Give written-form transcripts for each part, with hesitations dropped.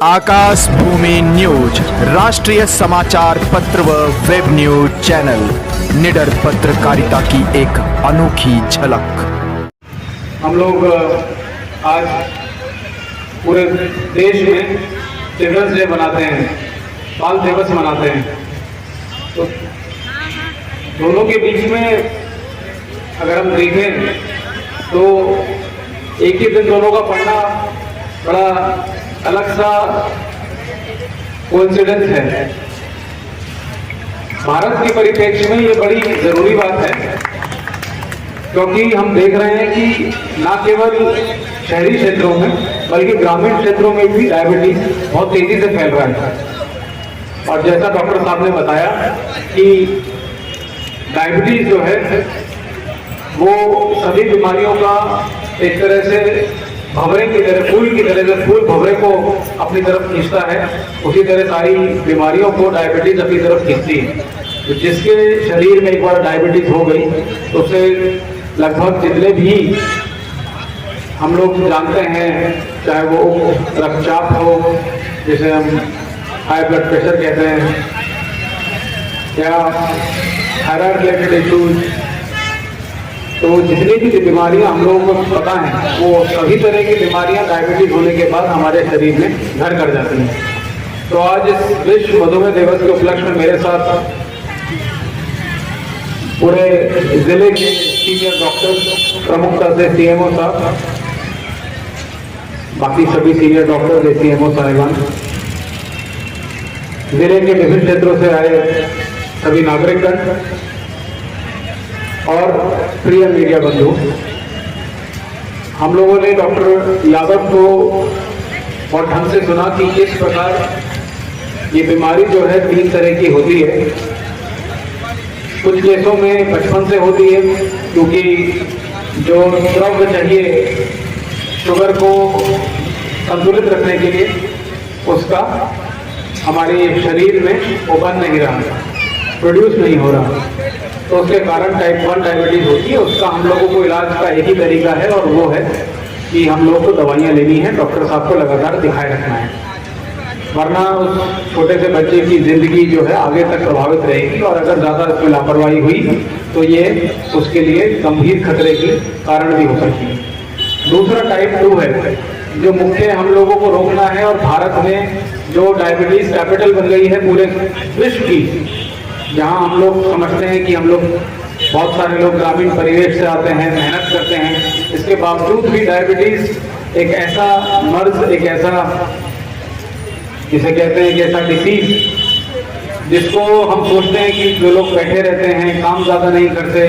आकाश भूमि news राष्ट्रीय समाचार पत्र व वेब न्यूज चैनल निडर पत्रकारिता की एक अनोखी झलक। हम लोग आज पूरे देश में चिल्ड्रंस डे मनाते हैं, बाल दिवस मनाते हैं। तो दोनों के बीच में अगर हम देखें तो एक ही दिन दोनों का पढ़ना बड़ा अलग सा कोइंसिडेंस है। भारत के परिप्रेक्ष्य में ये बड़ी जरूरी बात है, क्योंकि हम देख रहे हैं कि न केवल शहरी क्षेत्रों में बल्कि ग्रामीण क्षेत्रों में भी डायबिटीज बहुत तेजी से फैल रहा है। और जैसा डॉक्टर साहब ने बताया कि डायबिटीज जो है वो सभी बीमारियों का एक तरह से भंवरे की तरह, फूल की तरह से फूल भंवरे को अपनी तरफ खींचता है, उसी तरह सारी बीमारियों को डायबिटीज अपनी तरफ खींचती है। तो जिसके शरीर में एक बार डायबिटीज हो गई तो उसे लगभग जितने भी हम लोग जानते हैं, चाहे वो रक्तचाप हो, जिसे हम हाई ब्लड प्रेशर कहते हैं, या थायराइड रिलेटेड इश्यूज, तो जितनी भी बीमारियां हम लोगों को पता हैं वो सभी तरह की बीमारियां डायबिटीज होने के बाद हमारे शरीर में घर कर जाती हैं। तो आज इस विश्व मधुमेह दिवस के उपलक्ष्य में मेरे साथ पूरे जिले के सीनियर डॉक्टर, प्रमुखता से सीएमओ साहब, बाकी सभी सीनियर डॉक्टर जैसे सीएमओ साहिबान, जिले के विभिन्न क्षेत्रों से आए सभी नागरिकगण और प्रिय मीडिया बंधु, हम लोगों ने डॉक्टर यादव को बहुत ढंग से सुना कि किस प्रकार ये बीमारी जो है 3 तरह की होती है। कुछ केसों में बचपन से होती है, क्योंकि जो द्रव्य चाहिए शुगर को संतुलित रखने के लिए उसका हमारे शरीर में वो बन नहीं रहा, प्रोड्यूस नहीं हो रहा, तो उसके कारण टाइप 1 डायबिटीज होती है। उसका हम लोगों को इलाज का एक ही तरीका है और वो है कि हम लोगों को दवाइयाँ लेनी है, डॉक्टर साहब को लगातार दिखाए रखना है, वरना उस छोटे से बच्चे की जिंदगी जो है आगे तक प्रभावित रहेगी। और अगर ज़्यादा इसमें लापरवाही हुई तो ये उसके लिए गंभीर खतरे की कारण भी हो सकती है। दूसरा टाइप 2 है, जो मुख्य हम लोगों को रोकना है। और भारत में जो डायबिटीज कैपिटल बन गई है पूरे विश्व की, जहाँ हम लोग समझते हैं कि हम लोग बहुत सारे लोग ग्रामीण परिवेश से आते हैं, मेहनत करते हैं, इसके बावजूद भी डायबिटीज एक ऐसा मर्ज, एक ऐसा जिसे कहते हैं कि ऐसा डिसीज जिसको हम सोचते हैं कि जो लोग बैठे रहते हैं, काम ज़्यादा नहीं करते,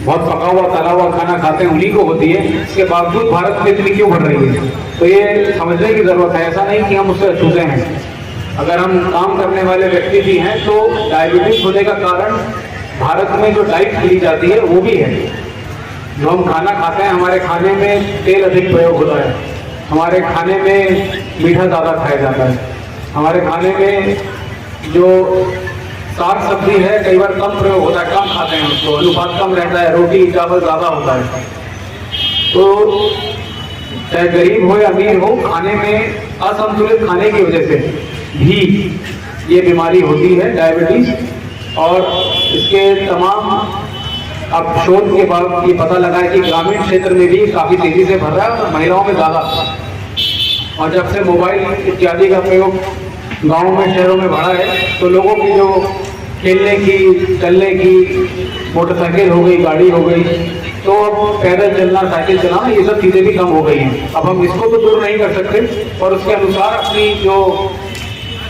बहुत पका हुआ तला हुआ खाना खाते हैं, उन्हीं को होती है। इसके बावजूद भारत में इतनी क्यों बढ़ रही है? तो ये समझने की ज़रूरत है। ऐसा नहीं कि हम उससे अछूते हैं। अगर हम काम करने वाले व्यक्ति भी हैं तो डायबिटीज होने का कारण भारत में जो डाइट ली जाती है वो भी है। जो हम खाना खाते हैं, हमारे खाने में तेल अधिक प्रयोग होता है, हमारे खाने में मीठा ज़्यादा खाया जाता है, हमारे खाने में जो साग सब्जी है कई बार कम प्रयोग होता है, कम खाते हैं उसको, अनुपात कम रहता है, रोटी चावल ज़्यादा होता है। तो चाहे गरीब हो या अमीर हो, खाने में असंतुलित खाने की वजह से भी ये बीमारी होती है डायबिटीज। और इसके तमाम अब शोध के बाद ये पता लगा है कि ग्रामीण क्षेत्र में भी काफ़ी तेजी से बढ़ रहा है और महिलाओं में ज़्यादा। और जब से मोबाइल इत्यादि का प्रयोग गाँव में, शहरों में बढ़ा है, तो लोगों की जो खेलने की, चलने की, मोटरसाइकिल हो गई, गाड़ी हो गई, तो अब पैदल चलना, साइकिल चलाना, ये सब चीज़ें भी कम हो गई हैं। अब हम इसको तो दूर नहीं कर सकते, और उसके अनुसार अपनी जो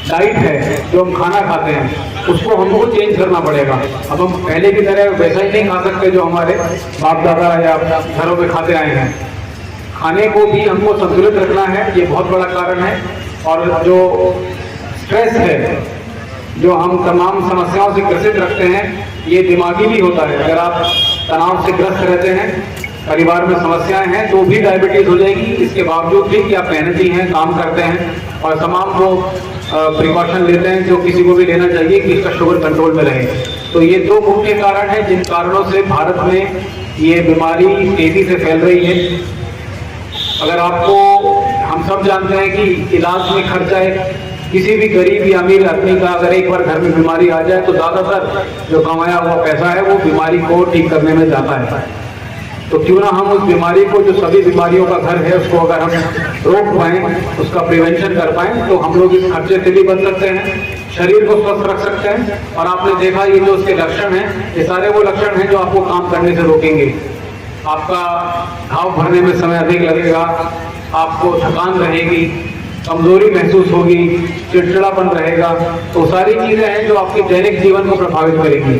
डाइट है, जो हम खाना खाते हैं, उसको हमको चेंज करना पड़ेगा। अब हम पहले की तरह वैसा ही नहीं खा सकते जो हमारे बाप दादा या घरों में खाते आए हैं। खाने को भी हमको संतुलित रखना है, ये बहुत बड़ा कारण है। और जो स्ट्रेस है, जो हम तमाम समस्याओं से ग्रसित रखते हैं, ये दिमागी भी होता है। अगर आप तनाव से ग्रस्त रहते हैं, परिवार में समस्याएं हैं, तो भी डायबिटीज हो जाएगी। इसके बावजूद भी कि आप मेहनती हैं, काम करते हैं और तमाम वो प्रिकॉशन लेते हैं जो किसी को भी लेना चाहिए कि इसका शुगर कंट्रोल में रहे। तो ये 2 मुख्य कारण हैं जिन कारणों से भारत में ये बीमारी तेजी से फैल रही है। अगर आपको हम हम सब जानते हैं कि इलाज में खर्चा है, किसी भी गरीब या अमीर आदमी का अगर एक बार घर में बीमारी आ जाए तो ज़्यादातर जो कमाया हुआ पैसा है वो बीमारी को ठीक करने में जाता है। तो क्यों ना हम उस बीमारी को, जो सभी बीमारियों का घर है, उसको अगर हम रोक पाएँ, उसका प्रिवेंशन कर पाएँ, तो हम लोग इस खर्चे से भी बच सकते हैं, शरीर को स्वस्थ रख सकते हैं। और आपने देखा ये जो उसके लक्षण हैं, ये सारे वो लक्षण हैं जो आपको काम करने से रोकेंगे। आपका घाव भरने में समय अधिक लगेगा, आपको थकान रहेगी, कमजोरी महसूस होगी, चिड़चिड़ापन रहेगा। तो सारी चीजें हैं जो आपके दैनिक जीवन को प्रभावित करेंगी।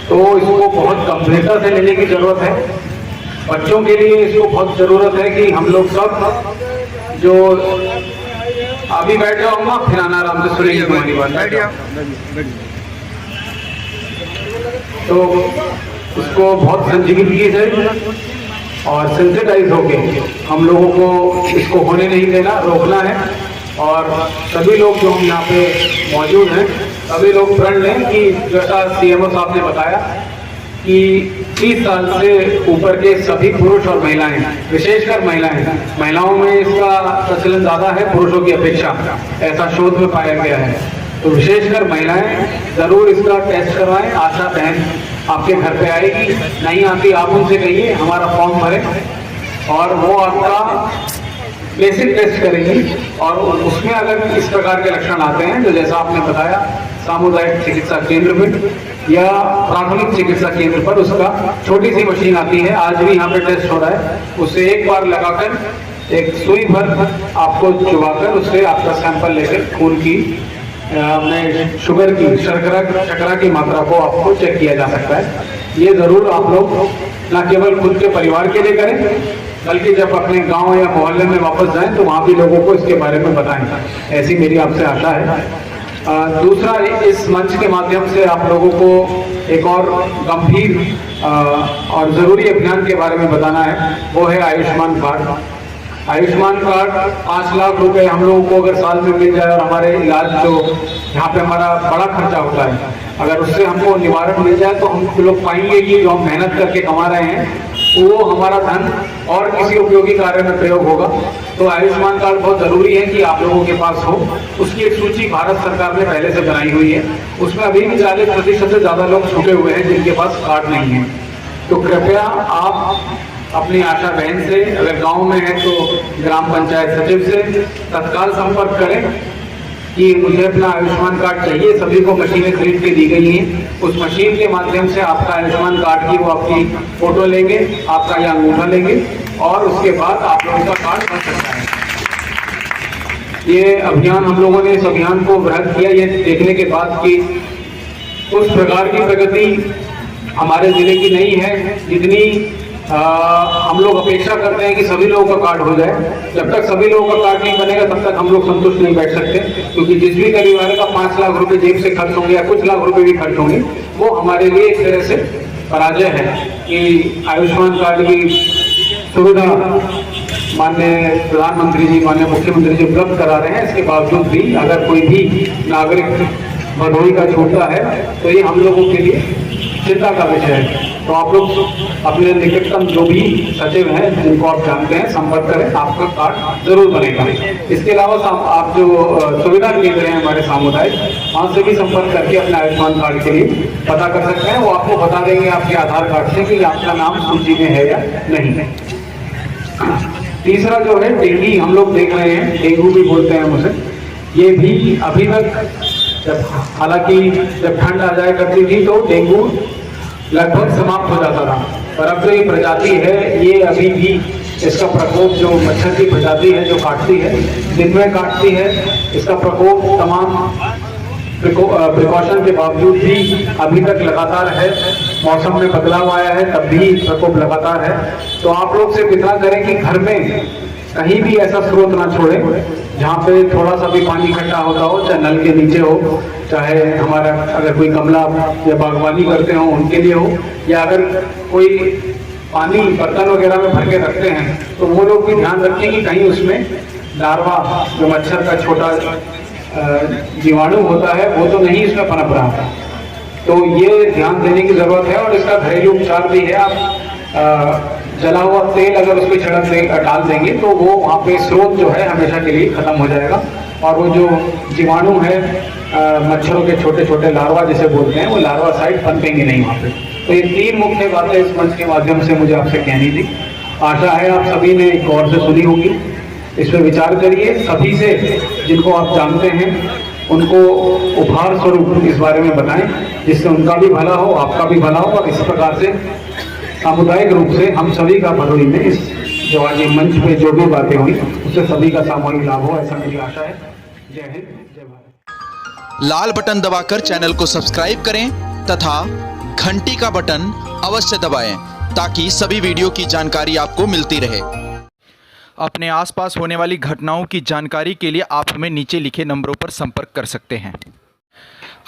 तो इसको बहुत गंभीरता से लेने की जरूरत है। बच्चों के लिए इसको बहुत जरूरत है कि हम लोग सब जो अभी बैठ जाओ अम्मा, फिर आना आराम से सुनेंगे तुम्हारी बात। तो इसको बहुत संजीदगी से और सेंसिटाइज होके हम लोगों को इसको होने नहीं देना, रोकना है। और सभी लोग जो हम यहाँ पे मौजूद हैं, सभी लोग प्रण लें कि जैसा सीएमओ साहब ने बताया कि 30 साल से ऊपर के सभी पुरुष और महिलाएं, विशेषकर महिलाओं में इसका प्रचलन ज़्यादा है पुरुषों की अपेक्षा, ऐसा शोध में पाया गया है। तो विशेषकर महिलाएं ज़रूर इसका टेस्ट करवाएं। आशा बहन आपके घर पे आएगी, नहीं आती आप उनसे कहिए हमारा फॉर्म भरें और वो आपका बेसिक टेस्ट करेंगी। और उसमें अगर इस प्रकार के लक्षण आते हैं, तो जैसा आपने बताया सामुदायिक चिकित्सा केंद्र में या प्राथमिक चिकित्सा केंद्र पर उसका छोटी सी मशीन आती है, आज भी यहाँ पे टेस्ट हो रहा है, उससे एक बार लगाकर एक सुई भर आपको चुबाकर उससे आपका सैंपल लेकर खून की में शुगर की शर्करा की मात्रा को आपको चेक किया जा सकता है। ये जरूर आप लोग न केवल खुद के परिवार के लिए करें, बल्कि जब अपने गांव या मोहल्ले में वापस जाएं तो वहाँ भी लोगों को इसके बारे में बताएं, ऐसी मेरी आपसे आशा है। दूसरा, इस मंच के माध्यम से आप लोगों को एक और गंभीर और ज़रूरी अभियान के बारे में बताना है, वो है आयुष्मान कार्ड। आयुष्मान कार्ड 5 लाख रुपए हम लोगों को अगर साल में मिल जाए और हमारे इलाज जो यहाँ पे हमारा बड़ा खर्चा होता है, अगर उससे हमको निवारण मिल जाए तो हम लोग पाएंगे कि जो हम मेहनत करके कमा रहे हैं वो हमारा धन और किसी उपयोगी कार्य में प्रयोग होगा। तो आयुष्मान कार्ड बहुत ज़रूरी है कि आप लोगों के पास हो। उसकी एक सूची भारत सरकार ने पहले से बनाई हुई है, उसमें अभी भी 40% से ज़्यादा लोग छूटे हुए हैं जिनके पास कार्ड नहीं है। तो कृपया आप अपनी आशा बहन से, अगर गांव में है तो ग्राम पंचायत सचिव से तत्काल संपर्क करें कि मुझे अपना आयुष्मान कार्ड चाहिए। सभी को मशीनें खरीद के दी गई हैं, उस मशीन के माध्यम से आपका आयुष्मान कार्ड की वो आपकी फोटो लेंगे, आपका यह अंगूठा लेंगे और उसके बाद आप लोगों का कार्ड बन सकता है। ये अभियान हम लोगों ने इस अभियान को वृहद किया ये देखने के बाद कि उस प्रकार की प्रगति हमारे जिले की नहीं है जितनी हम लोग अपेक्षा करते हैं कि सभी लोगों का कार्ड हो जाए। जब तक सभी लोगों का कार्ड नहीं बनेगा तब तक हम लोग संतुष्ट नहीं बैठ सकते, क्योंकि जिस भी परिवार का 5 लाख रुपए जेब से खर्च होंगे या कुछ लाख रुपए भी खर्च होंगे, वो हमारे लिए एक तरह से पराजय है कि आयुष्मान कार्ड की सुविधा माननीय प्रधानमंत्री जी, माननीय मुख्यमंत्री जी उपलब्ध करा रहे हैं। इसके बावजूद भी अगर कोई भी नागरिक भदोही का छूटता है तो ये हम लोगों के लिए चिंता का विषय है। तो आप लोग अपने निकटतम जो भी सचिव हैं जिनको आप जानते हैं संपर्क करें, आपका कार्ड जरूर बनेगा। इसके अलावा आप जो सुविधा केंद्र हैं हमारे सामुदायिक, वहाँ से भी संपर्क करके अपने आयुष्मान कार्ड के लिए पता कर सकते हैं। वो आपको बता देंगे आपके आधार कार्ड से कि आपका नाम सूची में है या नहीं है। तीसरा जो है डेंगू, हम लोग देख रहे हैं, डेंगू भी बोलते हैं उसे, ये भी अभी तक हालांकि जब ठंड आ जाया करती थी तो डेंगू लगभग समाप्त हो जाता था, पर अब जो ये प्रजाति है ये अभी भी इसका प्रकोप, जो मच्छर की प्रजाति है जो काटती है, दिन में काटती है, इसका प्रकोप तमाम प्रिकॉशन के बावजूद भी अभी तक लगातार है। मौसम में बदलाव आया है तब भी प्रकोप लगातार है। तो आप लोग से विनती करें कि घर में कहीं भी ऐसा स्रोत ना छोड़ें जहाँ पे थोड़ा सा भी पानी इकट्ठा होता हो, चाहे नल के नीचे हो, चाहे हमारा अगर कोई गमला या बागवानी करते हो उनके लिए हो, या अगर कोई पानी बर्तन वगैरह में भर के रखते हैं तो वो लोग भी ध्यान रखें कि कहीं उसमें लार्वा, जो मच्छर का छोटा जीवाणु होता है, वो तो नहीं इसमें पनप रहा था। तो ये ध्यान देने की जरूरत है और इसका घरेलू उपचार भी है। आप जला हुआ तेल अगर उस पर छिड़क डाल देंगे तो वो वहाँ पे स्रोत जो है हमेशा के लिए खत्म हो जाएगा, और वो जो जीवाणु है मच्छरों के छोटे छोटे लार्वा जिसे बोलते हैं, वो लार्वा साइट पनपेंगे नहीं वहाँ पे। तो ये 3 मुख्य बातें इस मंच के माध्यम से मुझे आपसे कहनी थी। आशा है आप सभी ने गौर से सुनी होगी, इस पर विचार करिए, सभी से जिनको आप जानते हैं उनको उपहार स्वरूप इस बारे में बताएं, जिससे उनका भी भला हो, आपका भी भला हो, और इस प्रकार से सामुदायिक रूप से हम सभी का भदोही में इस जो आज ये मंच पे जो भी बातें हुई उससे सभी का सामूहिक लाभ हो, ऐसा मेरी आशा है। जय हिंद, जय भारत। लाल बटन दबाकर चैनल को सब्सक्राइब करें तथा घंटी का बटन अवश्य दबाएं ताकि सभी वीडियो की जानकारी आपको मिलती रहे। अपने आसपास होने वाली घटनाओं की जानकारी के लिए आप हमें नीचे लिखे नंबरों पर संपर्क कर सकते हैं।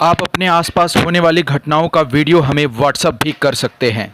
आप अपने आसपास होने वाली घटनाओं का वीडियो हमें व्हाट्सएप भी कर सकते हैं।